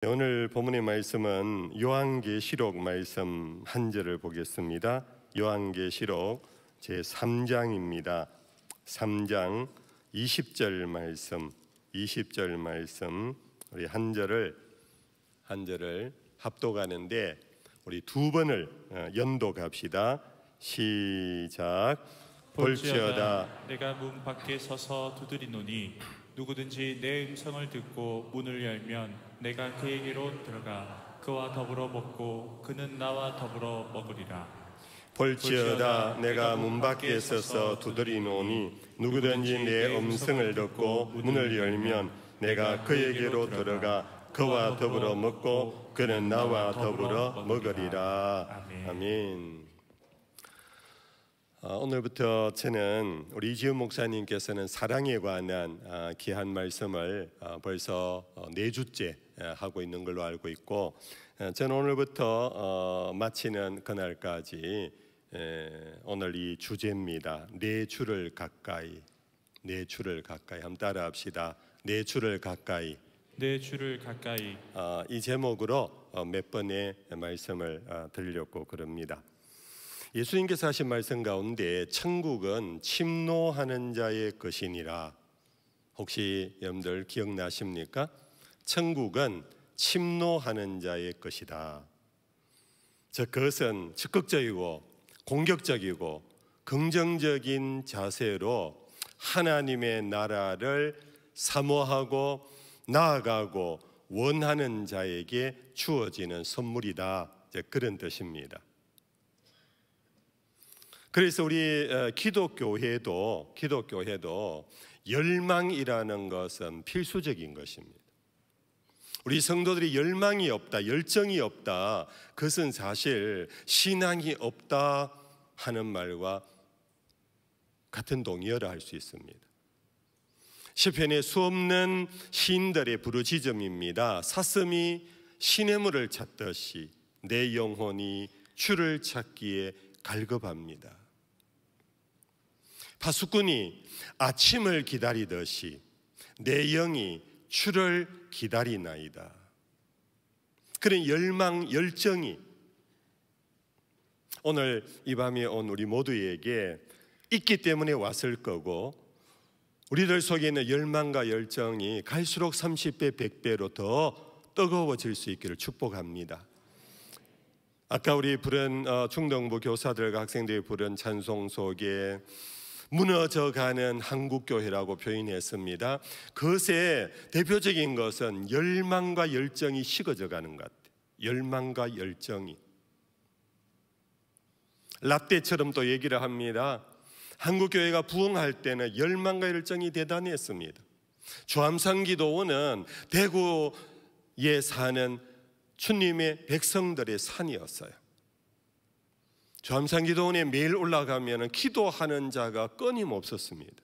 오늘 본문의 말씀은 요한계시록 말씀 한 절을 보겠습니다. 요한계시록 제3장입니다. 3장 20절 말씀 우리 한 절을 합독하는데 우리 두 번을 연독합시다. 시작. 볼지어다 내가 문 밖에 서서 두드리노니 누구든지 내 음성을 듣고 문을 열면 내가 그에게로 들어가 그와 더불어 먹고 그는 나와 더불어 먹으리라. 볼지어다 내가 문 밖에 서서 두드리노니 누구든지 내 음성을 듣고 문을 열면 내가 그에게로 들어가 그와 더불어 먹고 그는 나와 더불어 먹으리라. 아멘. 오늘부터 저는 우리 이지훈 목사님께서는 사랑에 관한 귀한 말씀을 벌써 4주째 하고 있는 걸로 알고 있고, 저는 오늘부터 마치는 그날까지 오늘 이 주제입니다. 내 주를 가까이. 내 주를 가까이. 한번 따라 합시다. 내 주를 가까이. 내 주를 가까이. 이 제목으로 몇 번의 말씀을 드리려고 그럽니다. 예수님께서 하신 말씀 가운데 천국은 침노하는 자의 것이니라. 혹시 여러분들 기억나십니까? 천국은 침노하는 자의 것이다. 그것은 적극적이고 공격적이고 긍정적인 자세로 하나님의 나라를 사모하고 나아가고 원하는 자에게 주어지는 선물이다. 그런 뜻입니다. 그래서 우리 기독교회도 열망이라는 것은 필수적인 것입니다. 우리 성도들이 열망이 없다, 열정이 없다, 그것은 사실 신앙이 없다 하는 말과 같은 동의어라 할 수 있습니다. 시편에 수없는 시인들의 부르짖음입니다. 사슴이 시냇물을 찾듯이 내 영혼이 주를 찾기에 갈급합니다. 파수꾼이 아침을 기다리듯이 내 영이 주를 기다리나이다. 그런 열망, 열정이 오늘 이 밤에 온 우리 모두에게 있기 때문에 왔을 거고, 우리들 속에 있는 열망과 열정이 갈수록 30배, 100배로 더 뜨거워질 수 있기를 축복합니다. 아까 우리 부른 중등부 교사들과 학생들이 부른 찬송 속에 무너져가는 한국교회라고 표현했습니다. 그것의 대표적인 것은 열망과 열정이 식어져 가는 것 같아요. 열망과 열정이. 라떼처럼 또 얘기를 합니다. 한국교회가 부흥할 때는 열망과 열정이 대단했습니다. 주암산기도원은 대구에 사는 주님의 백성들의 산이었어요. 주암산기도원에 매일 올라가면 기도하는 자가 끊임없었습니다.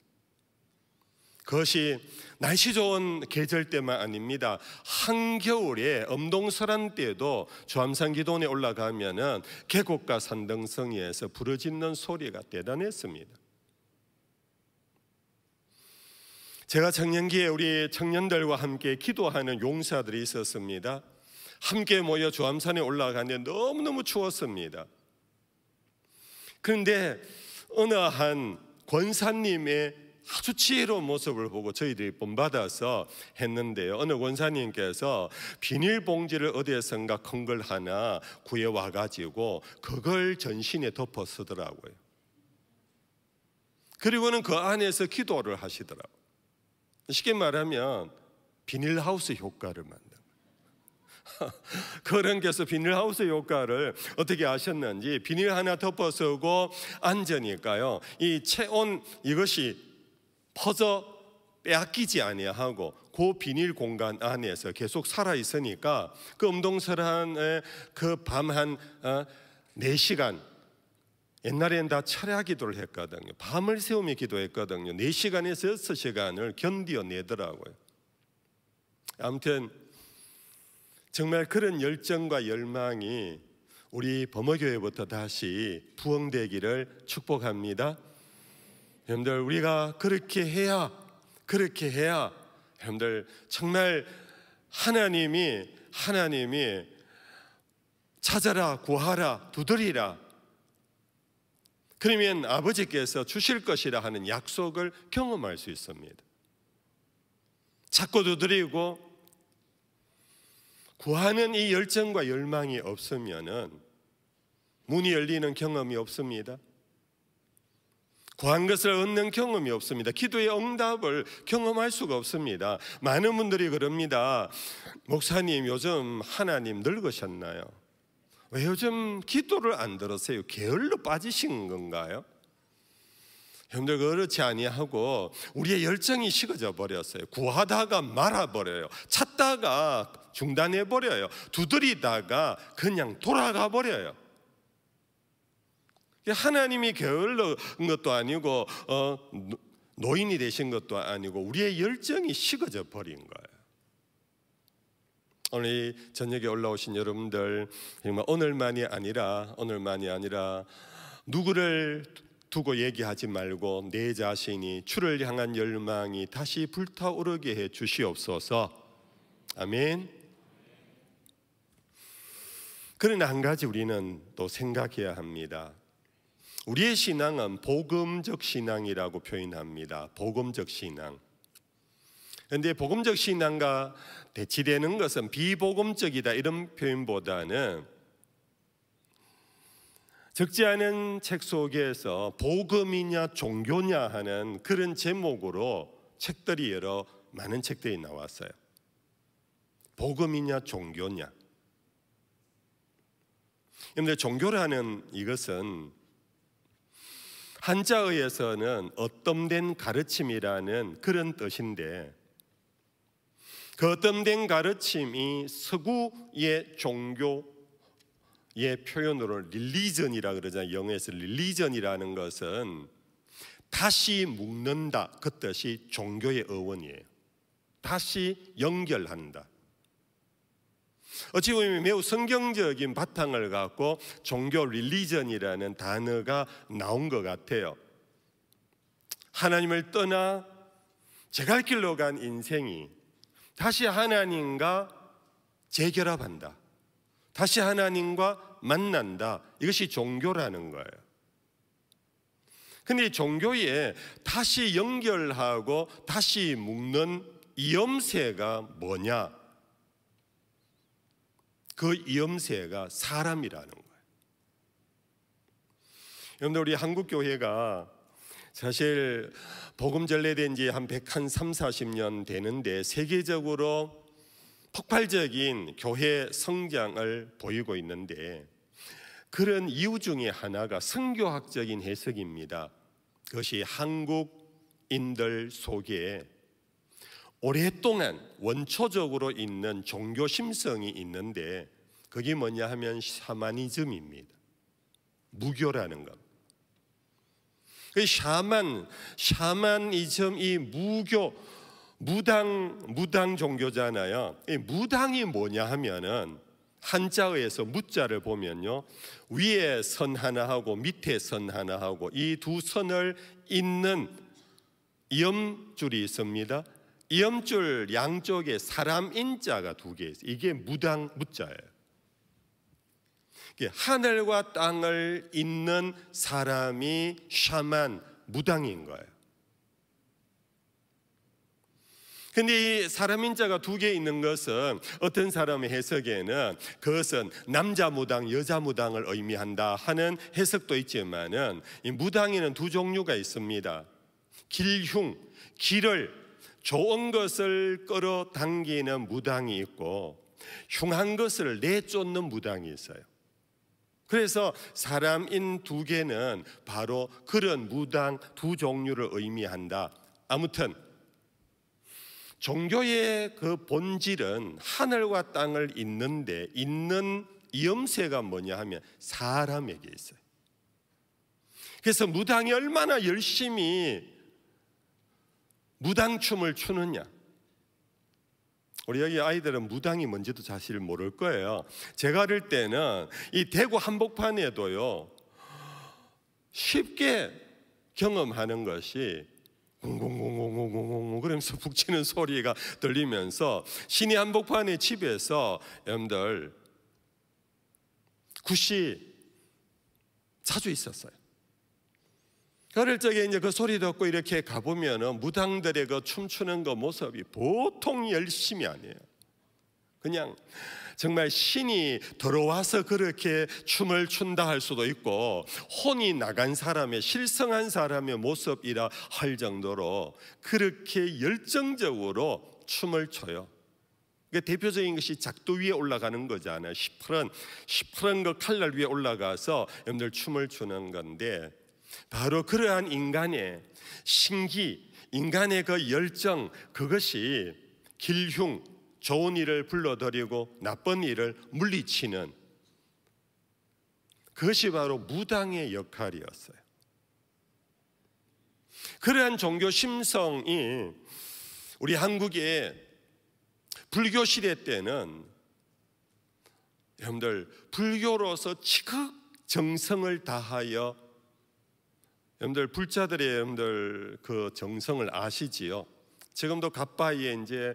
그것이 날씨 좋은 계절 때만 아닙니다. 한겨울에 엄동설한 때도 주암산기도원에 올라가면 계곡과 산등성이에서 부르짖는 소리가 대단했습니다. 제가 청년기에 우리 청년들과 함께 기도하는 용사들이 있었습니다. 함께 모여 주암산에 올라가는데 너무너무 추웠습니다. 그런데 어느 한 권사님의 아주 지혜로운 모습을 보고 저희들이 본받아서 했는데요. 어느 권사님께서 비닐봉지를 어디에선가 큰 걸 하나 구해와가지고 그걸 전신에 덮어 쓰더라고요. 그리고는 그 안에서 기도를 하시더라고요. 쉽게 말하면 비닐하우스 효과를 만든 그런께서 비닐하우스 효과를 어떻게 하셨는지 비닐 하나 덮어쓰고 앉으니까요, 이 체온 이것이 퍼져 빼앗기지 아니하고 그 비닐 공간 안에서 계속 살아있으니까 그 엄동설한 그 밤 한 4시간, 옛날에는 다 철야 기도를 했거든요. 밤을 새우며 기도했거든요. 4시간에서 6시간을 견뎌내더라고요. 아무튼 정말 그런 열정과 열망이 우리 범어교회부터 다시 부흥되기를 축복합니다. 여러분들, 우리가 그렇게 해야 여러분들 정말 하나님이 하나님이 찾아라, 구하라, 두드리라, 그러면 아버지께서 주실 것이라 하는 약속을 경험할 수 있습니다. 찾고 두드리고 구하는 이 열정과 열망이 없으면은 문이 열리는 경험이 없습니다. 구한 것을 얻는 경험이 없습니다. 기도의 응답을 경험할 수가 없습니다. 많은 분들이 그럽니다. 목사님, 요즘 하나님 늙으셨나요? 왜 요즘 기도를 안 들으세요? 게을러 빠지신 건가요? 여러분들 그렇지 아니하고 우리의 열정이 식어져 버렸어요. 구하다가 말아버려요. 찾다가 중단해버려요. 두드리다가 그냥 돌아가 버려요. 하나님이 게을른 것도 아니고 노인이 되신 것도 아니고 우리의 열정이 식어져 버린 거예요. 오늘 저녁에 올라오신 여러분들, 정말 오늘만이 아니라 누구를 두고 얘기하지 말고 내 자신이 주를 향한 열망이 다시 불타오르게 해 주시옵소서. 아멘. 그러나 한 가지 우리는 또 생각해야 합니다. 우리의 신앙은 복음적 신앙이라고 표현합니다. 복음적 신앙. 그런데 복음적 신앙과 대치되는 것은 비복음적이다, 이런 표현보다는 적지 않은 책 속에서 복음이냐 종교냐 하는 그런 제목으로 책들이 많은 책들이 나왔어요. 복음이냐 종교냐. 그런데 종교라는 이것은 한자어에서는 어떤된 가르침이라는 그런 뜻인데, 그 어떤된 가르침이 서구의 종교의 표현으로 릴리전이라 그러잖아요. 영어에서 릴리전이라는 것은 다시 묶는다, 그 뜻이 종교의 어원이에요. 다시 연결한다. 어찌 보면 매우 성경적인 바탕을 갖고 종교 릴리전이라는 단어가 나온 것 같아요. 하나님을 떠나 제갈 길로 간 인생이 다시 하나님과 재결합한다, 다시 하나님과 만난다, 이것이 종교라는 거예요. 근데 종교에 다시 연결하고 다시 묶는 이음새가 뭐냐? 그 이음새가 사람이라는 거예요. 여러분들, 우리 한국교회가 사실 복음 전례된 지 한 130-40년 되는데 세계적으로 폭발적인 교회 성장을 보이고 있는데, 그런 이유 중에 하나가 선교학적인 해석입니다. 그것이 한국인들 속에 오랫동안 원초적으로 있는 종교 심성이 있는데, 그게 뭐냐 하면 샤머니즘입니다. 무교라는 것. 샤머니즘, 이 무당 종교잖아요. 이 무당이 뭐냐 하면은 한자어에서 무자를 보면요, 위에 선 하나 하고 밑에 선 하나 하고 이 두 선을 잇는 이음줄이 있습니다. 이음줄 양쪽에 사람 인자가 두 개 있어요. 이게 무당 무자예요. 하늘과 땅을 잇는 사람이 샤만, 무당인 거예요. 근데 이 사람 인자가 두 개 있는 것은 어떤 사람의 해석에는 그것은 남자 무당, 여자 무당을 의미한다 하는 해석도 있지만은, 이 무당에는 두 종류가 있습니다. 길흉, 길을, 좋은 것을 끌어당기는 무당이 있고, 흉한 것을 내쫓는 무당이 있어요. 그래서 사람인 두 개는 바로 그런 무당 두 종류를 의미한다. 아무튼 종교의 그 본질은 하늘과 땅을 잇는데, 잇는 이음새가 뭐냐 하면 사람에게 있어요. 그래서 무당이 얼마나 열심히 무당춤을 추느냐. 우리 여기 아이들은 무당이 뭔지도 사실 모를 거예요. 제가 어릴 때는 이 대구 한복판에도요, 쉽게 경험하는 것이 공공공공공공공 그러면서 북치는 소리가 들리면서 신이 한복판의 집에서 여러분들 굿이 자주 있었어요. 그럴 적에 이제 그 소리 듣고 이렇게 가보면은 무당들의 그 춤추는 그 모습이 보통 열심이 아니에요. 그냥 정말 신이 들어와서 그렇게 춤을 춘다 할 수도 있고 혼이 나간 사람의 실성한 사람의 모습이라 할 정도로 그렇게 열정적으로 춤을 춰요. 대표적인 것이 작두 위에 올라가는 거잖아요. 시퍼런 그 칼날 위에 올라가서 여러분들 춤을 추는 건데 바로 그러한 인간의 신기, 인간의 그 열정, 그것이 길흉, 좋은 일을 불러들이고 나쁜 일을 물리치는 그것이 바로 무당의 역할이었어요. 그러한 종교 심성이 우리 한국의 불교 시대 때는 여러분들 불교로서 지극 정성을 다하여 여러분들 불자들의 여러분들 그 정성을 아시지요? 지금도 갓바위에 이제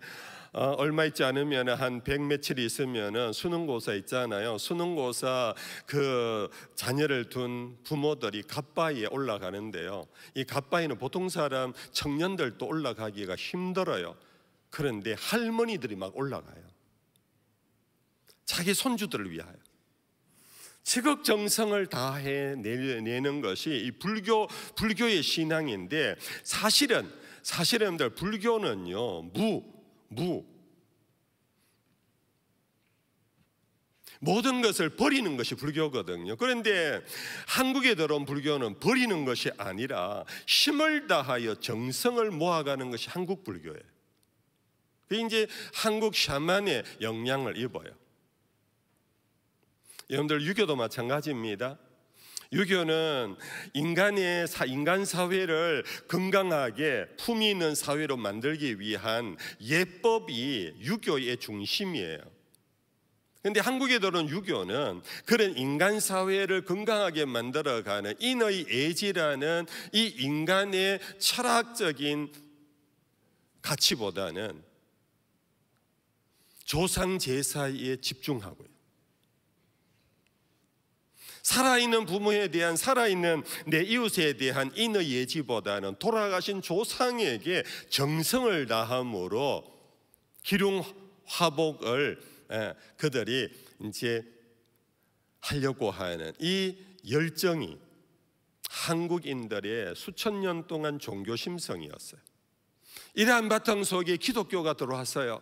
얼마 있지 않으면 한 100 며칠이 있으면 수능고사 있잖아요. 수능고사 그 자녀를 둔 부모들이 갓바위에 올라가는데요. 이 갓바위는 보통 사람 청년들도 올라가기가 힘들어요. 그런데 할머니들이 막 올라가요. 자기 손주들을 위하여 지극 정성을 다해 내는 것이 이 불교의 신앙인데 사실은 여러분들 불교는요 모든 것을 버리는 것이 불교거든요. 그런데 한국에 들어온 불교는 버리는 것이 아니라 힘을 다하여 정성을 모아가는 것이 한국 불교예요. 그게 이제 한국 샤만의 영향을 입어요. 여러분들 유교도 마찬가지입니다. 유교는 인간 사회를 건강하게 품위 있는 사회로 만들기 위한 예법이 유교의 중심이에요. 그런데 한국에 들어온 유교는 그런 인간 사회를 건강하게 만들어가는 인의 애지라는 이 인간의 철학적인 가치보다는 조상 제사에 집중하고요. 살아있는 부모에 대한 살아있는 내 이웃에 대한 인의 예지보다는 돌아가신 조상에게 정성을 다함으로 기륭 화복을 그들이 이제 하려고 하는 이 열정이 한국인들의 수천 년 동안 종교 심성이었어요. 이러한 바탕 속에 기독교가 들어왔어요.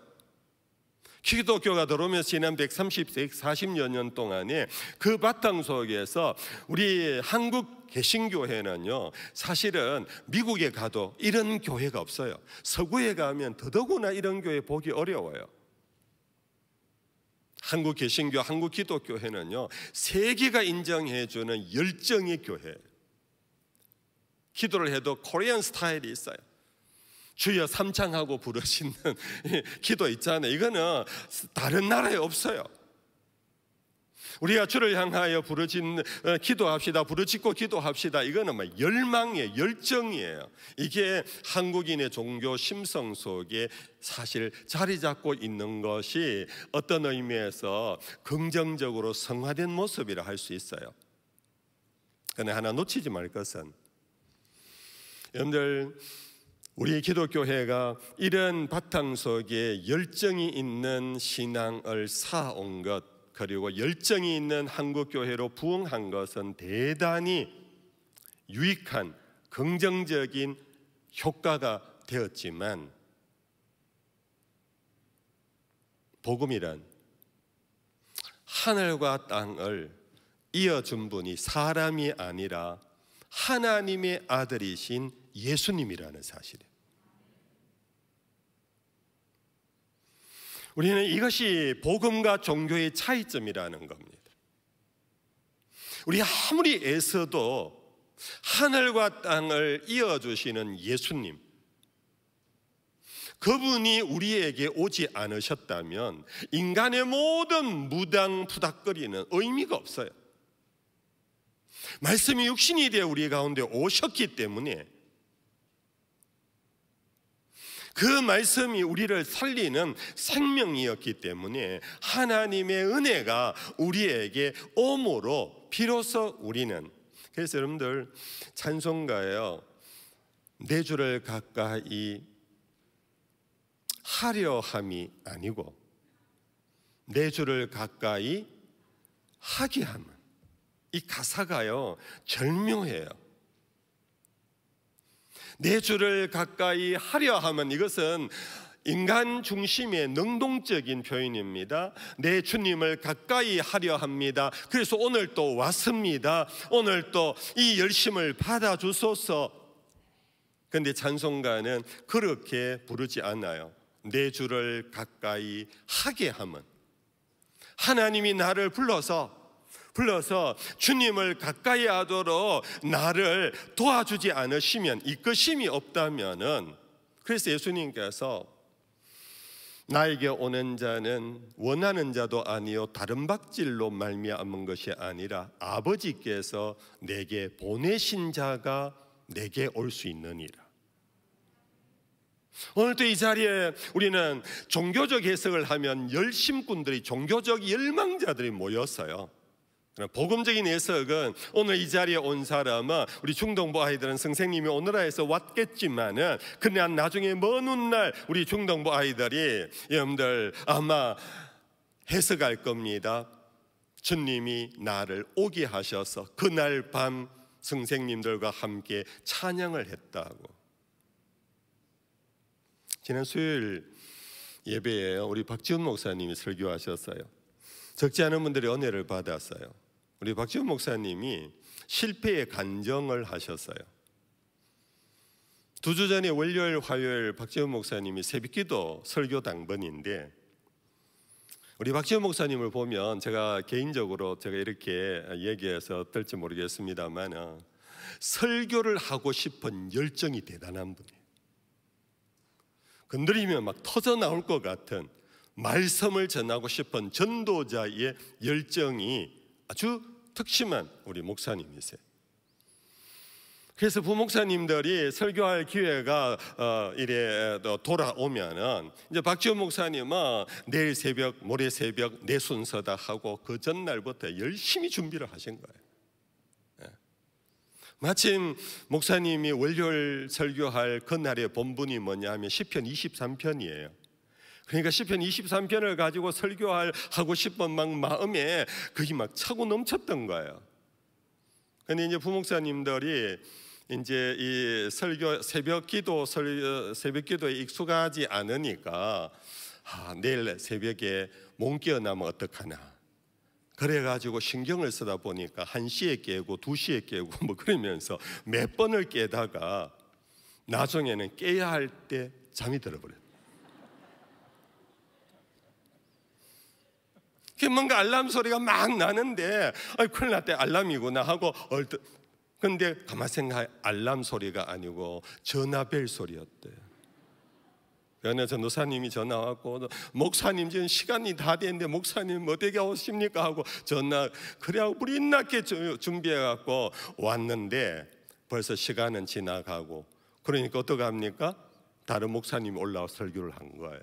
기독교가 들어오면서 지난 140여 년 동안에 그 바탕 속에서 우리 한국 개신교회는요 사실은 미국에 가도 이런 교회가 없어요. 서구에 가면 더더구나 이런 교회 보기 어려워요. 한국 개신교, 한국 기독교회는요 세계가 인정해주는 열정의 교회. 기도를 해도 코리안 스타일이 있어요. 주여 삼창하고 부르시는 기도 있잖아요. 이거는 다른 나라에 없어요. 우리가 주를 향하여 기도합시다, 부르짖고 기도합시다. 이거는 막 열망의 열정이에요. 이게 한국인의 종교 심성 속에 사실 자리 잡고 있는 것이 어떤 의미에서 긍정적으로 성화된 모습이라 할 수 있어요. 그런데 하나 놓치지 말 것은 여러분들 우리 기독교회가 이런 바탕 속에 열정이 있는 신앙을 쌓아온 것, 그리고 열정이 있는 한국교회로 부흥한 것은 대단히 유익한 긍정적인 효과가 되었지만 복음이란 하늘과 땅을 이어준 분이 사람이 아니라 하나님의 아들이신 예수님이라는 사실이에요. 우리는 이것이 복음과 종교의 차이점이라는 겁니다. 우리 아무리 애써도 하늘과 땅을 이어주시는 예수님, 그분이 우리에게 오지 않으셨다면 인간의 모든 무당푸닥거리는 의미가 없어요. 말씀이 육신이 되어 우리 가운데 오셨기 때문에 그 말씀이 우리를 살리는 생명이었기 때문에 하나님의 은혜가 우리에게 오므로 비로소 우리는, 그래서 여러분들 찬송가예요, 내 주를 가까이 하려 함이 아니고 내 주를 가까이 하게 함은, 이 가사가요 절묘해요. 내 주를 가까이 하려 함은, 이것은 인간 중심의 능동적인 표현입니다. 내 주님을 가까이 하려 합니다. 그래서 오늘 또 왔습니다. 오늘 또 이 열심을 받아주소서. 그런데 찬송가는 그렇게 부르지 않아요. 내 주를 가까이 하게 함은, 하나님이 나를 불러서 주님을 가까이 하도록 나를 도와주지 않으시면, 이끄심이 없다면은, 그래서 예수님께서 나에게 오는 자는 원하는 자도 아니요 다른 박질로 말미암은 것이 아니라 아버지께서 내게 보내신 자가 내게 올 수 있느니라. 오늘도 이 자리에 우리는 종교적 해석을 하면 열심꾼들이, 종교적 열망자들이 모였어요. 복음적인 해석은 오늘 이 자리에 온 사람은, 우리 중동부 아이들은 선생님이 오늘에서 왔겠지만은 그러나 나중에 먼 훗날 우리 중동부 아이들이 여러분들 아마 해석할 겁니다. 주님이 나를 오게 하셔서 그날 밤 선생님들과 함께 찬양을 했다고. 지난 수요일 예배에 우리 박지훈 목사님이 설교하셨어요. 적지 않은 분들이 은혜를 받았어요. 우리 박지훈 목사님이 실패의 간증을 하셨어요. 2주 전에 월요일, 화요일 박지훈 목사님이 새벽기도 설교 당번인데, 우리 박지훈 목사님을 보면 제가 개인적으로 이렇게 얘기해서 어떨지 모르겠습니다만 설교를 하고 싶은 열정이 대단한 분이에요. 건드리면 막 터져 나올 것 같은 말씀을 전하고 싶은 전도자의 열정이 아주 특심한 우리 목사님이세요. 그래서 부목사님들이 설교할 기회가 이래 돌아오면은 이제 박지훈 목사님은 내일 새벽, 모레 새벽 내 순서다 하고 그 전날부터 열심히 준비를 하신 거예요. 마침 목사님이 월요일 설교할 그날의 본분이 뭐냐 하면 시편 23편이에요. 그러니까 시편 23편을 가지고 설교하고 싶은 막 마음에 그게 막 차고 넘쳤던 거예요. 근데 이제 부목사님들이 이제 이 설교 새벽기도에 익숙하지 않으니까 내일 새벽에 못 깨어나면 어떡하나. 그래가지고 신경을 쓰다 보니까 1시에 깨고 2시에 깨고 뭐 그러면서 몇 번을 깨다가 나중에는 깨야 할 때 잠이 들어버려요. 뭔가 알람 소리가 막 나는데 큰일 났대, 알람이구나 하고 근데 가만 생각해, 알람 소리가 아니고 전화벨 소리였대요. 어느 전도사님이 전화 왔고, 목사님 지금 시간이 다 됐는데 목사님 어떻게 오십니까 하고 전화, 그래야 불이 났게 준비해갖고 왔는데 벌써 시간은 지나가고, 그러니까 어떻게 합니까? 다른 목사님이 올라와 설교를 한 거예요.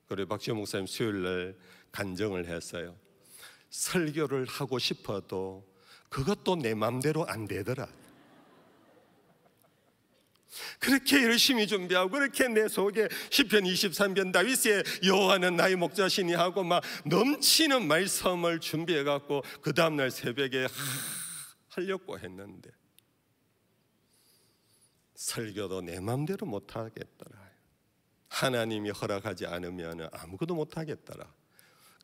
그래 박지훈 목사님 수요일날 간증을 했어요. 설교를 하고 싶어도 그것도 내 맘대로 안 되더라. 그렇게 열심히 준비하고 그렇게 내 속에 시편 23편 다윗의 여호와는 나의 목자시니 하고 막 넘치는 말씀을 준비해 갖고 그 다음날 새벽에 하려고 했는데 설교도 내 맘대로 못 하겠더라. 하나님이 허락하지 않으면 아무것도 못 하겠더라.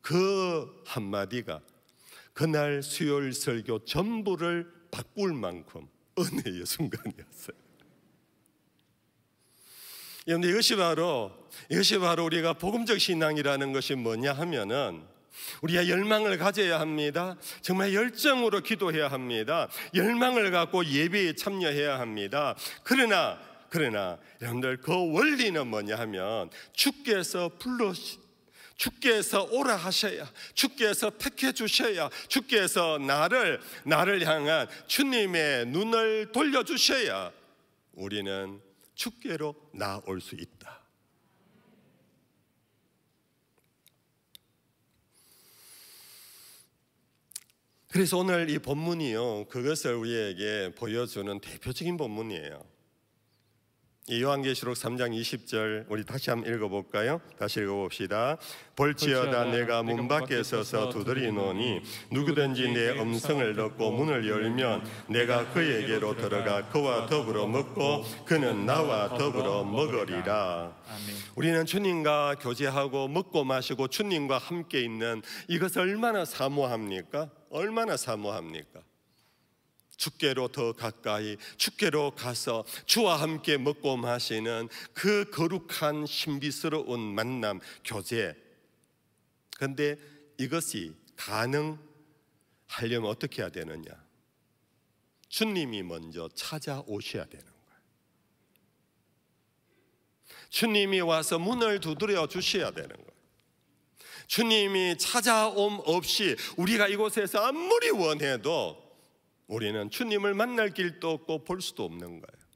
그 한마디가 그날 수요일 설교 전부를 바꿀 만큼 은혜의 순간이었어요. 그런데 이것이 바로 우리가 복음적 신앙이라는 것이 뭐냐 하면은 우리가 열망을 가져야 합니다. 정말 열정으로 기도해야 합니다. 열망을 갖고 예배에 참여해야 합니다. 그러나 여러분들 그 원리는 뭐냐 하면 주께서 오라 하셔야, 주께서 택해 주셔야, 주께서 나를 향한 주님의 눈을 돌려주셔야 우리는 주께로 나올 수 있다. 그래서 오늘 이 본문이요, 그것을 우리에게 보여주는 대표적인 본문이에요. 이 요한계시록 3장 20절 우리 다시 한번 읽어볼까요? 다시 읽어봅시다. 볼지어다 내가 문 밖에 서서 두드리노니 누구든지 내 음성을 듣고 문을 열면 내가 그에게로 들어가 그와 더불어 먹고 그는 나와 더불어 먹으리라. 아멘. 우리는 주님과 교제하고 먹고 마시고 주님과 함께 있는 이것을 얼마나 사모합니까? 얼마나 사모합니까? 주께로 더 가까이, 주께로 가서 주와 함께 먹고 마시는 그 거룩한 신비스러운 만남, 교제. 그런데 이것이 가능하려면 어떻게 해야 되느냐? 주님이 먼저 찾아오셔야 되는 거예요. 주님이 와서 문을 두드려 주셔야 되는 거예요. 주님이 찾아옴 없이 우리가 이곳에서 아무리 원해도 우리는 주님을 만날 길도 없고 볼 수도 없는 거예요.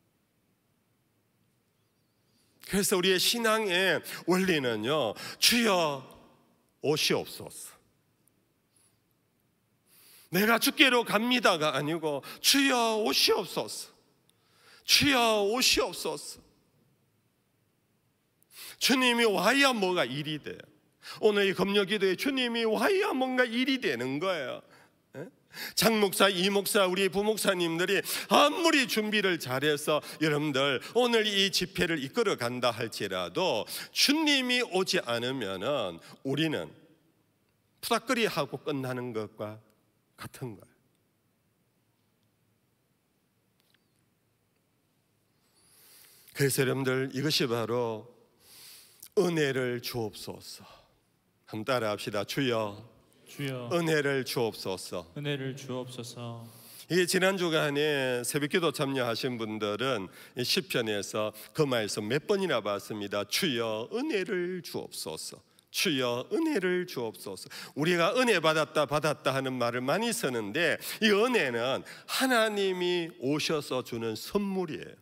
그래서 우리의 신앙의 원리는요, 주여 오시옵소서. 내가 주께로 갑니다가 아니고 주여 오시옵소서. 주여 오시옵소서. 주님이 와야 뭐가 일이 돼요. 오늘 이 금요기도에 주님이 와야 뭔가 일이 되는 거예요. 장목사, 이목사, 우리 부목사님들이 아무리 준비를 잘해서 여러분들 오늘 이 집회를 이끌어 간다 할지라도 주님이 오지 않으면은 우리는 푸닥거리 하고 끝나는 것과 같은 거예요. 그래서 여러분들 이것이 바로 은혜를 주옵소서. 한번 따라 합시다. 주여 은혜를 주옵소서. 은혜를 주옵소서. 이게 지난 주간에 새벽기도 참여하신 분들은 이 시편에서 그 말씀 몇 번이나 봤습니다. 주여 은혜를 주옵소서. 주여 은혜를 주옵소서. 우리가 은혜 받았다 하는 말을 많이 쓰는데 이 은혜는 하나님이 오셔서 주는 선물이에요.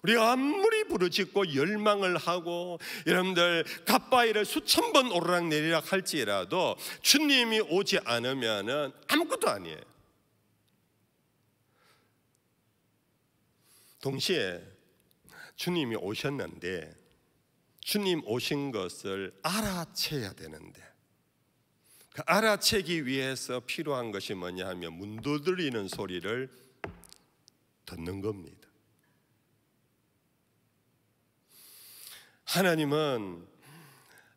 우리가 아무리 부르짖고 열망을 하고 여러분들 갓바위를 수천 번 오르락내리락 할지라도 주님이 오지 않으면 아무것도 아니에요. 동시에 주님이 오셨는데 주님 오신 것을 알아채야 되는데 그 알아채기 위해서 필요한 것이 뭐냐 하면 문 두드리는 소리를 듣는 겁니다. 하나님은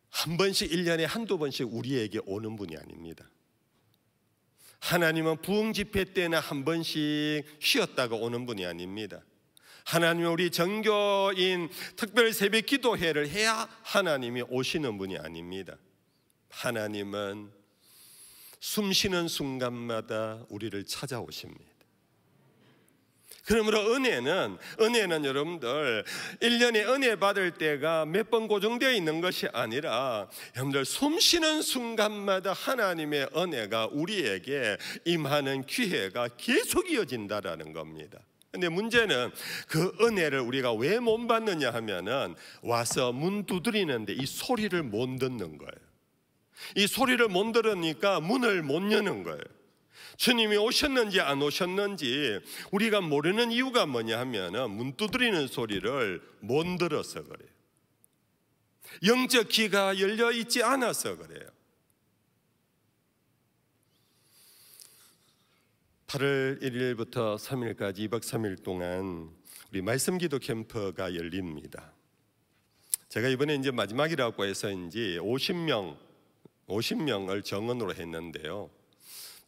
한 번씩 1년에 한두 번씩 우리에게 오는 분이 아닙니다. 하나님은 부흥 집회 때나 한 번씩 쉬었다가 오는 분이 아닙니다. 하나님은 우리 정교인 특별 새벽 기도회를 해야 하나님이 오시는 분이 아닙니다. 하나님은 숨 쉬는 순간마다 우리를 찾아오십니다. 그러므로 은혜는 여러분들 1년에 은혜 받을 때가 몇 번 고정되어 있는 것이 아니라 여러분들 숨 쉬는 순간마다 하나님의 은혜가 우리에게 임하는 기회가 계속 이어진다라는 겁니다. 근데 문제는 그 은혜를 우리가 왜 못 받느냐 하면은 와서 문 두드리는데 이 소리를 못 듣는 거예요. 이 소리를 못 들으니까 문을 못 여는 거예요. 주님이 오셨는지 안 오셨는지 우리가 모르는 이유가 뭐냐 하면은 문 두드리는 소리를 못 들어서 그래요. 영적 귀가 열려 있지 않아서 그래요. 8월 1일부터 3일까지 2박 3일 동안 우리 말씀 기도 캠프가 열립니다. 제가 이번에 이제 마지막이라고 해서인지 50명을 정원으로 했는데요.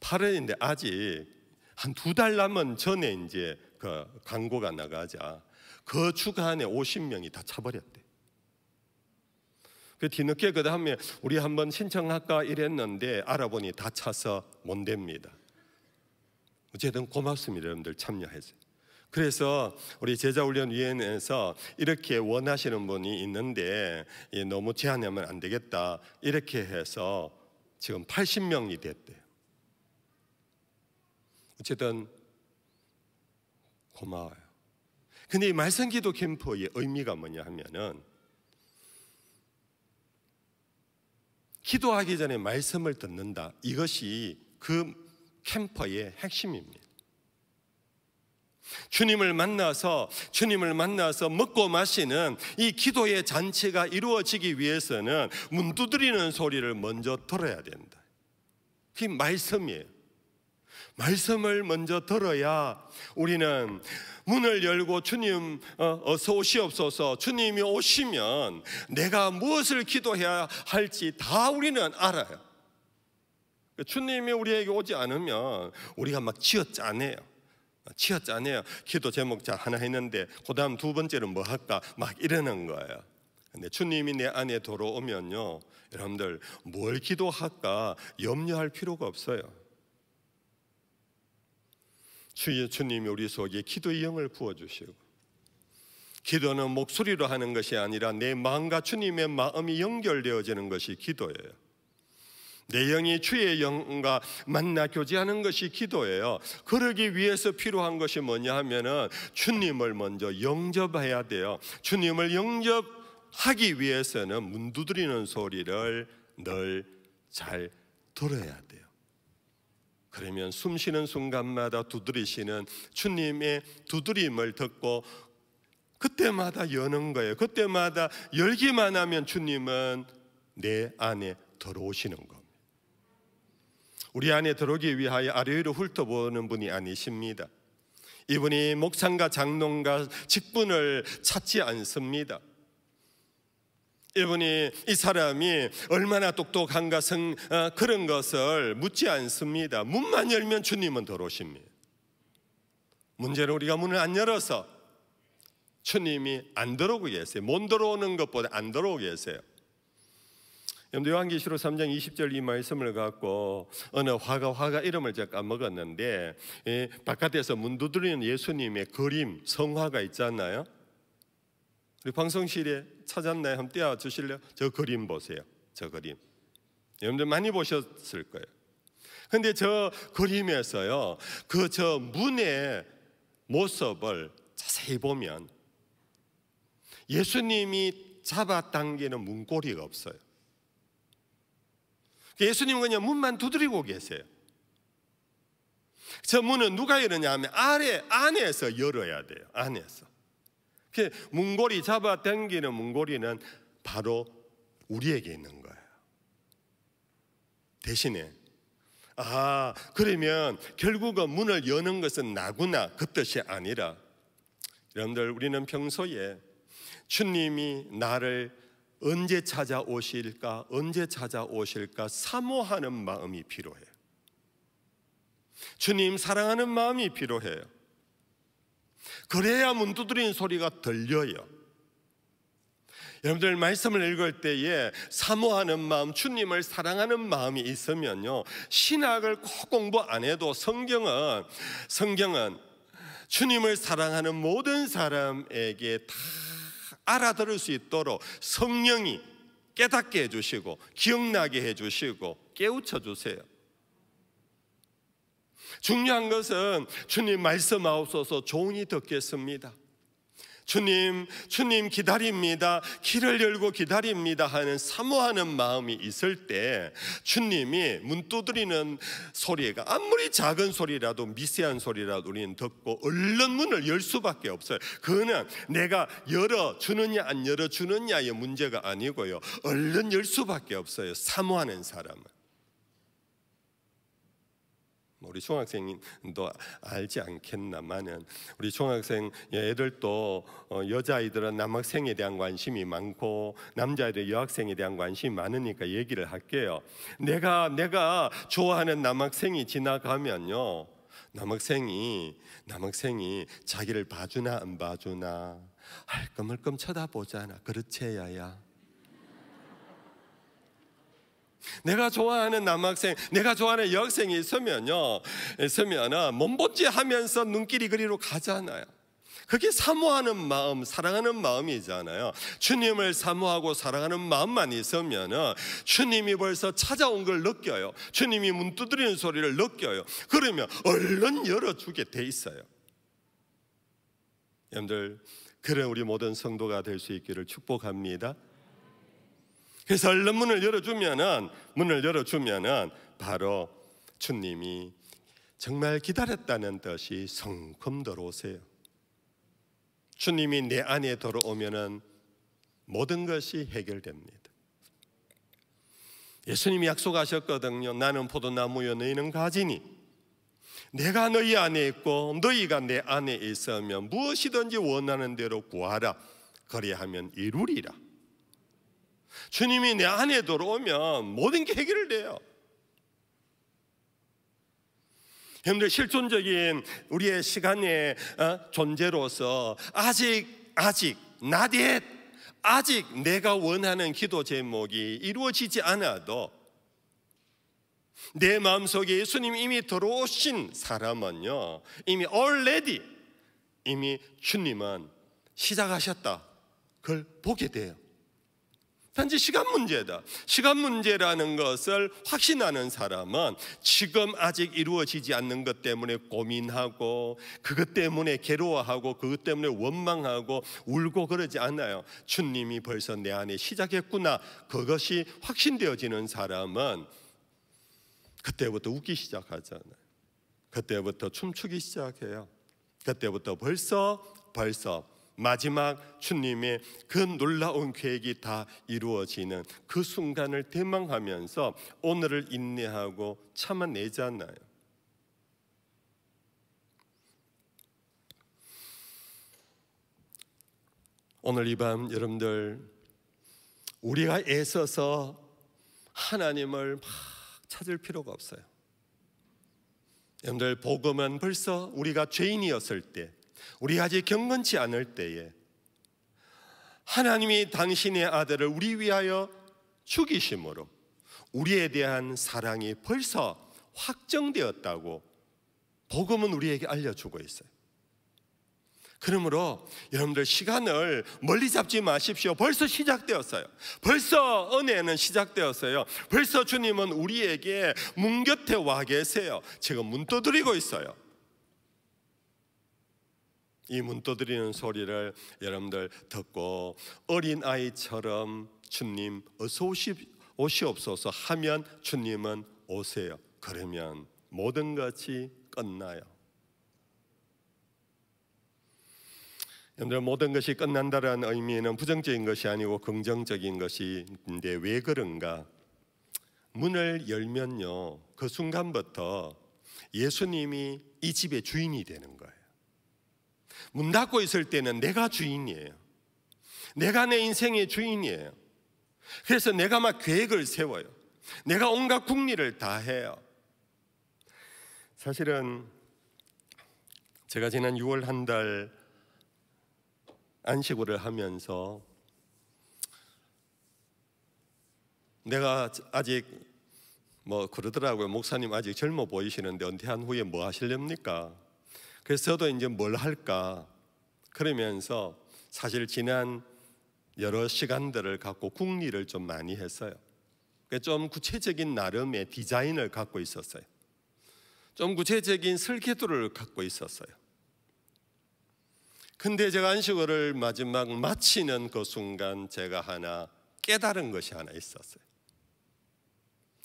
8월인데 아직 한 2달 남은 전에 이제 그 광고가 나가자 그 주간에 50명이 다 차버렸대. 그 뒤늦게 그 다음에 우리 한번 신청할까 이랬는데 알아보니 다 차서 못 됩니다. 어쨌든 고맙습니다. 여러분들 참여해서. 그래서 우리 제자훈련위원회에서 이렇게 원하시는 분이 있는데 너무 제한하면 안 되겠다 이렇게 해서 지금 80명이 됐대요. 어쨌든 고마워요. 근데 이 말씀기도 캠프의 의미가 뭐냐 하면은 기도하기 전에 말씀을 듣는다. 이것이 그 캠퍼의 핵심입니다. 주님을 만나서 먹고 마시는 이 기도의 잔치가 이루어지기 위해서는 문 두드리는 소리를 먼저 들어야 된다. 그게 말씀이에요. 말씀을 먼저 들어야 우리는 문을 열고 주님 어서 오시옵소서, 주님이 오시면 내가 무엇을 기도해야 할지 다 우리는 알아요. 주님이 우리에게 오지 않으면 우리가 막 쥐어짜내요. 기도 제목 하나 했는데 그 다음 두 번째는 뭐 할까 막 이러는 거예요. 근데 주님이 내 안에 들어오면요, 여러분들 뭘 기도할까 염려할 필요가 없어요. 주님이 우리 속에 기도의 영을 부어주시고, 기도는 목소리로 하는 것이 아니라 내 마음과 주님의 마음이 연결되어지는 것이 기도예요. 내 영이 주의 영과 만나 교제하는 것이 기도예요. 그러기 위해서 필요한 것이 뭐냐 하면은 주님을 먼저 영접해야 돼요. 주님을 영접하기 위해서는 문 두드리는 소리를 늘 잘 들어야 돼요. 그러면 숨 쉬는 순간마다 두드리시는 주님의 두드림을 듣고 그때마다 여는 거예요. 그때마다 열기만 하면 주님은 내 안에 들어오시는 겁니다. 우리 안에 들어오기 위하여 아래위로 훑어보는 분이 아니십니다. 이분이 목상과 장롱과 직분을 찾지 않습니다. 이분이, 이 사람이 얼마나 똑똑한가 그런 것을 묻지 않습니다. 문만 열면 주님은 들어오십니다. 문제는 우리가 문을 안 열어서 주님이 안 들어오고 계세요. 못 들어오는 것보다 안 들어오고 계세요. 요한계시록 3장 20절 이 말씀을 갖고 어느 화가 이름을 제가 까먹었는데, 바깥에서 문 두드리는 예수님의 그림, 성화가 있잖아요. 우리 방송실에 찾았나요? 한번 띄워주실래요? 저 그림 보세요. 저 그림 여러분들 많이 보셨을 거예요. 근데 저 그림에서요, 저 문의 모습을 자세히 보면 예수님이 잡아당기는 문고리가 없어요. 예수님은 그냥 문만 두드리고 계세요. 저 문은 누가 열느냐 하면 안에서 열어야 돼요. 안에서. 문고리, 잡아당기는 문고리는 바로 우리에게 있는 거예요. 대신에 그러면 결국은 문을 여는 것은 나구나, 그 뜻이 아니라, 여러분들 우리는 평소에 주님이 나를 언제 찾아오실까 사모하는 마음이 필요해요. 주님 사랑하는 마음이 필요해요. 그래야 문 두드리는 소리가 들려요. 여러분들 말씀을 읽을 때에 사모하는 마음, 주님을 사랑하는 마음이 있으면요, 신학을 꼭 공부 안 해도 성경은 주님을 사랑하는 모든 사람에게 다 알아들을 수 있도록 성령이 깨닫게 해주시고 기억나게 해주시고 깨우쳐 주세요. 중요한 것은 주님 말씀하옵소서, 종이 듣겠습니다. 주님 기다립니다. 길을 열고 기다립니다 하는 사모하는 마음이 있을 때 주님이 문 두드리는 소리가 아무리 작은 소리라도 미세한 소리라도 우리는 듣고 얼른 문을 열 수밖에 없어요. 그거는 내가 열어주느냐 안 열어주느냐의 문제가 아니고요, 얼른 열 수밖에 없어요. 사모하는 사람은. 우리 중학생도 알지 않겠나마는, 우리 중학생 애들도 여자아이들은 남학생에 대한 관심이 많고 남자아이들 여학생에 대한 관심이 많으니까 얘기를 할게요. 내가 좋아하는 남학생이 지나가면요, 남학생이 자기를 봐주나 안 봐주나 할끔할끔 쳐다보잖아. 그렇지 야야. 내가 좋아하는 남학생, 내가 좋아하는 여학생이 있으면은 몸보지 하면서 눈길이 그리로 가잖아요. 그게 사모하는 마음, 사랑하는 마음이잖아요. 주님을 사모하고 사랑하는 마음만 있으면은 주님이 벌써 찾아온 걸 느껴요. 주님이 문 두드리는 소리를 느껴요. 그러면 얼른 열어주게 돼 있어요. 여러분들, 그런 우리 모든 성도가 될 수 있기를 축복합니다. 그래서 얼른 문을 열어주면은 바로 주님이 정말 기다렸다는 뜻이 성큼 들어오세요. 주님이 내 안에 들어오면은 모든 것이 해결됩니다. 예수님이 약속하셨거든요. 나는 포도나무요 너희는 가지니 내가 너희 안에 있고 너희가 내 안에 있으면 무엇이든지 원하는 대로 구하라. 그리하면 이루리라. 주님이 내 안에 들어오면 모든 게 해결돼요. 여러분들, 실존적인 우리의 시간의 존재로서 아직 not yet, 아직 내가 원하는 기도 제목이 이루어지지 않아도 내 마음속에 예수님이 이미 들어오신 사람은요, 이미 already, 이미 주님은 시작하셨다, 그걸 보게 돼요. 단지 시간 문제다. 시간 문제라는 것을 확신하는 사람은 지금 아직 이루어지지 않는 것 때문에 고민하고, 그것 때문에 괴로워하고, 그것 때문에 원망하고 울고 그러지 않아요. 주님이 벌써 내 안에 시작했구나, 그것이 확신되어지는 사람은 그때부터 웃기 시작하잖아요. 그때부터 춤추기 시작해요. 그때부터 벌써 마지막 주님의 그 놀라운 계획이 다 이루어지는 그 순간을 대망하면서 오늘을 인내하고 참아내잖아요. 오늘 이 밤 여러분들, 우리가 애써서 하나님을 막 찾을 필요가 없어요. 여러분들, 복음은 벌써 우리가 죄인이었을 때, 우리가 아직 경건치 않을 때에 하나님이 당신의 아들을 우리 위하여 죽이심으로 우리에 대한 사랑이 벌써 확정되었다고 복음은 우리에게 알려주고 있어요. 그러므로 여러분들, 시간을 멀리 잡지 마십시오. 벌써 시작되었어요. 벌써 은혜는 시작되었어요. 벌써 주님은 우리에게 문 곁에 와 계세요. 지금 문 두드리고 있어요. 이 문 두드리는 소리를 여러분들 듣고 어린아이처럼 주님 어서 오시옵소서 하면 주님은 오세요. 그러면 모든 것이 끝나요. 여러분들, 모든 것이 끝난다는 의미는 부정적인 것이 아니고 긍정적인 것인데, 왜 그런가? 문을 열면요, 그 순간부터 예수님이 이 집의 주인이 되는 거예요. 문 닫고 있을 때는 내가 주인이에요. 내가 내 인생의 주인이에요. 그래서 내가 막 계획을 세워요. 내가 온갖 궁리를 다 해요. 사실은 제가 지난 6월 한 달 안식일을 하면서 내가 아직 그러더라고요. 목사님 아직 젊어 보이시는데 은퇴한 후에 뭐 하시렵니까? 그래서 저도 이제 뭘 할까 그러면서 사실 지난 여러 시간들을 갖고 궁리를 좀 많이 했어요. 좀 구체적인 나름의 디자인을 갖고 있었어요. 좀 구체적인 설계도를 갖고 있었어요. 근데 제가 안식일을 마지막 마치는 그 순간 제가 하나 깨달은 것이 하나 있었어요.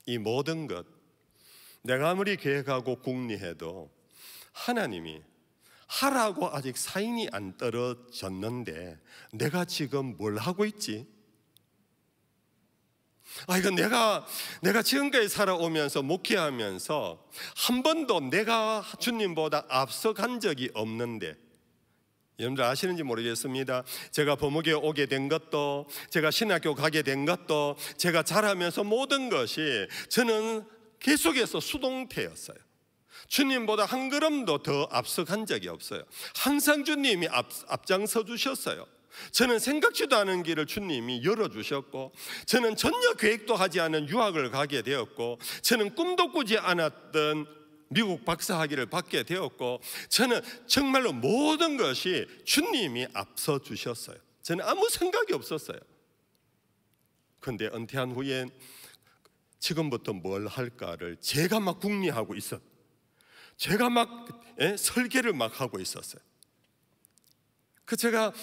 이 모든 것, 내가 아무리 계획하고 궁리해도 하나님이 하라고 아직 사인이 안 떨어졌는데 내가 지금 뭘 하고 있지? 이건 내가 지금까지 살아오면서 목회하면서 한 번도 내가 주님보다 앞서간 적이 없는데, 여러분들 아시는지 모르겠습니다. 제가 범옥에 오게 된 것도, 제가 신학교 가게 된 것도, 제가 자라면서 모든 것이 저는 계속해서 수동태였어요. 주님보다 한 걸음도 더 앞서간 적이 없어요. 항상 주님이 앞장서 주셨어요. 저는 생각지도 않은 길을 주님이 열어주셨고, 저는 전혀 계획도 하지 않은 유학을 가게 되었고, 저는 꿈도 꾸지 않았던 미국 박사학위를 받게 되었고, 저는 정말로 모든 것이 주님이 앞서 주셨어요. 저는 아무 생각이 없었어요. 그런데 은퇴한 후에 지금부터 뭘 할까를 제가 막 궁리하고 있었어요. 제가 막 설계를 막 하고 있었어요. 제가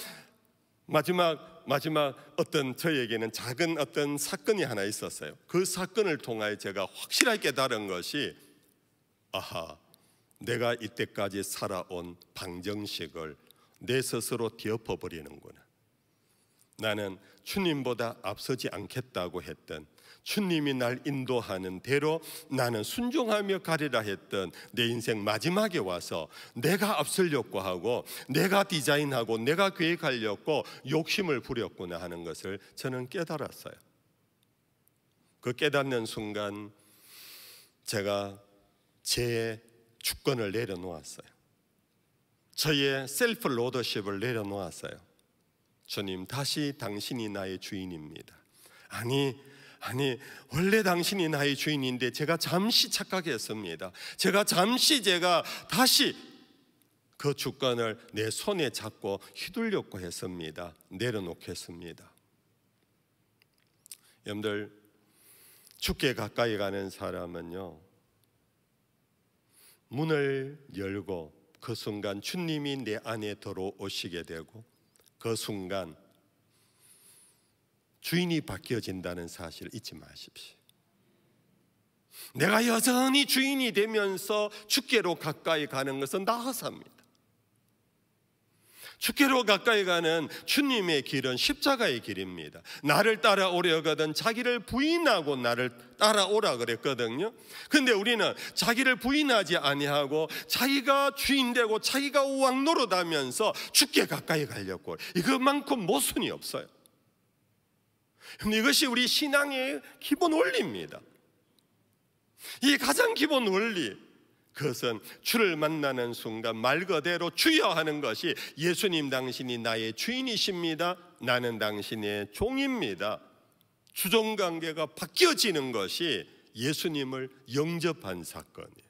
마지막 어떤 저에게는 작은 어떤 사건이 하나 있었어요. 그 사건을 통하여 제가 확실하게 깨달은 것이, 내가 이때까지 살아온 방정식을 내 스스로 뒤엎어버리는구나. 나는 주님보다 앞서지 않겠다고 했던, 주님이 날 인도하는 대로 나는 순종하며 가리라 했던 내 인생 마지막에 와서 내가 앞서려고 하고, 내가 디자인하고, 내가 계획하려고 욕심을 부렸구나 하는 것을 저는 깨달았어요. 그 깨닫는 순간 제가 제 주권을 내려놓았어요. 저의 셀프 로더십을 내려놓았어요. 주님, 다시 당신이 나의 주인입니다. 아니 원래 당신이 나의 주인인데 제가 잠시 착각했습니다. 제가 다시 그 주권을 내 손에 잡고 휘둘려고 했습니다. 내려놓겠습니다. 여러분들, 주께 가까이 가는 사람은요, 문을 열고 그 순간 주님이 내 안에 들어오시게 되고, 그 순간 주인이 바뀌어진다는 사실을 잊지 마십시오. 내가 여전히 주인이 되면서 주께로 가까이 가는 것은 나아삽니다. 주께로 가까이 가는 주님의 길은 십자가의 길입니다. 나를 따라오려거든 자기를 부인하고 나를 따라오라 그랬거든요. 근데 우리는 자기를 부인하지 아니하고 자기가 주인 되고 자기가 우왕 노릇하면서 주께 가까이 가려고, 이것만큼 모순이 없어요. 이것이 우리 신앙의 기본 원리입니다. 이 가장 기본 원리, 그것은 주를 만나는 순간 말 그대로 주여 하는 것이, 예수님 당신이 나의 주인이십니다, 나는 당신의 종입니다, 주종관계가 바뀌어지는 것이 예수님을 영접한 사건이에요.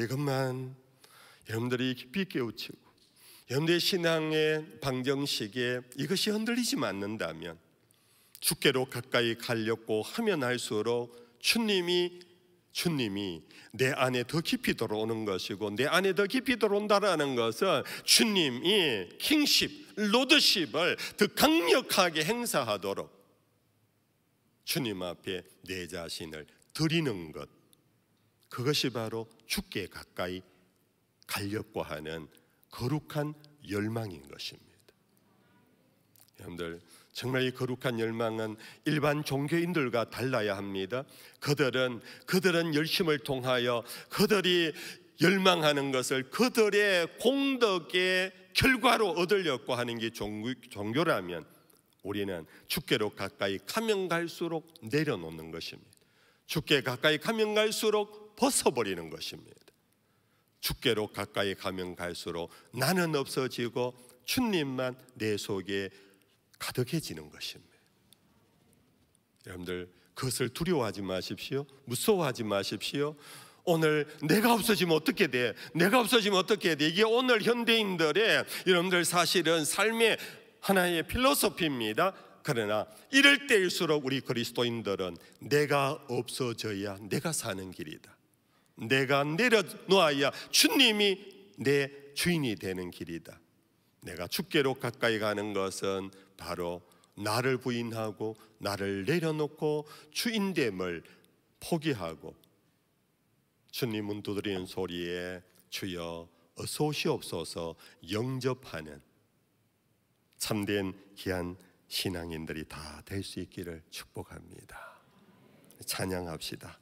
이것만 여러분들이 깊이 깨우치고 여러분들의 신앙의 방정식에 이것이 흔들리지 않는다면, 주께로 가까이 가려고 하면 할수록 주님이 내 안에 더 깊이 들어오는 것이고, 내 안에 더 깊이 들어온다는 것은 주님이 킹십, 로드십을 더 강력하게 행사하도록 주님 앞에 내 자신을 드리는 것, 그것이 바로 주께 가까이 가려고 하는 거룩한 열망인 것입니다. 여러분들, 정말 이 거룩한 열망은 일반 종교인들과 달라야 합니다. 그들은 열심을 통하여 그들이 열망하는 것을 그들의 공덕의 결과로 얻으려고 하는 게 종교라면, 우리는 주께로 가까이 가면 갈수록 내려놓는 것입니다. 주께 가까이 가면 갈수록 벗어버리는 것입니다. 주께로 가까이 가면 갈수록 나는 없어지고 주님만 내 속에 가득해지는 것입니다. 여러분들, 그것을 두려워하지 마십시오. 무서워하지 마십시오. 오늘 내가 없어지면 어떻게 돼? 내가 없어지면 어떻게 돼? 이게 오늘 현대인들의, 여러분들, 사실은 삶의 하나의 필로소피입니다. 그러나 이럴 때일수록 우리 그리스도인들은 내가 없어져야 내가 사는 길이다, 내가 내려놓아야 주님이 내 주인이 되는 길이다. 내가 주께로 가까이 가는 것은 바로 나를 부인하고 나를 내려놓고 주인됨을 포기하고 주님 문 두드리는 소리에 주여 어서 오시옵소서 영접하는 참된 귀한 신앙인들이 다 될 수 있기를 축복합니다. 찬양합시다.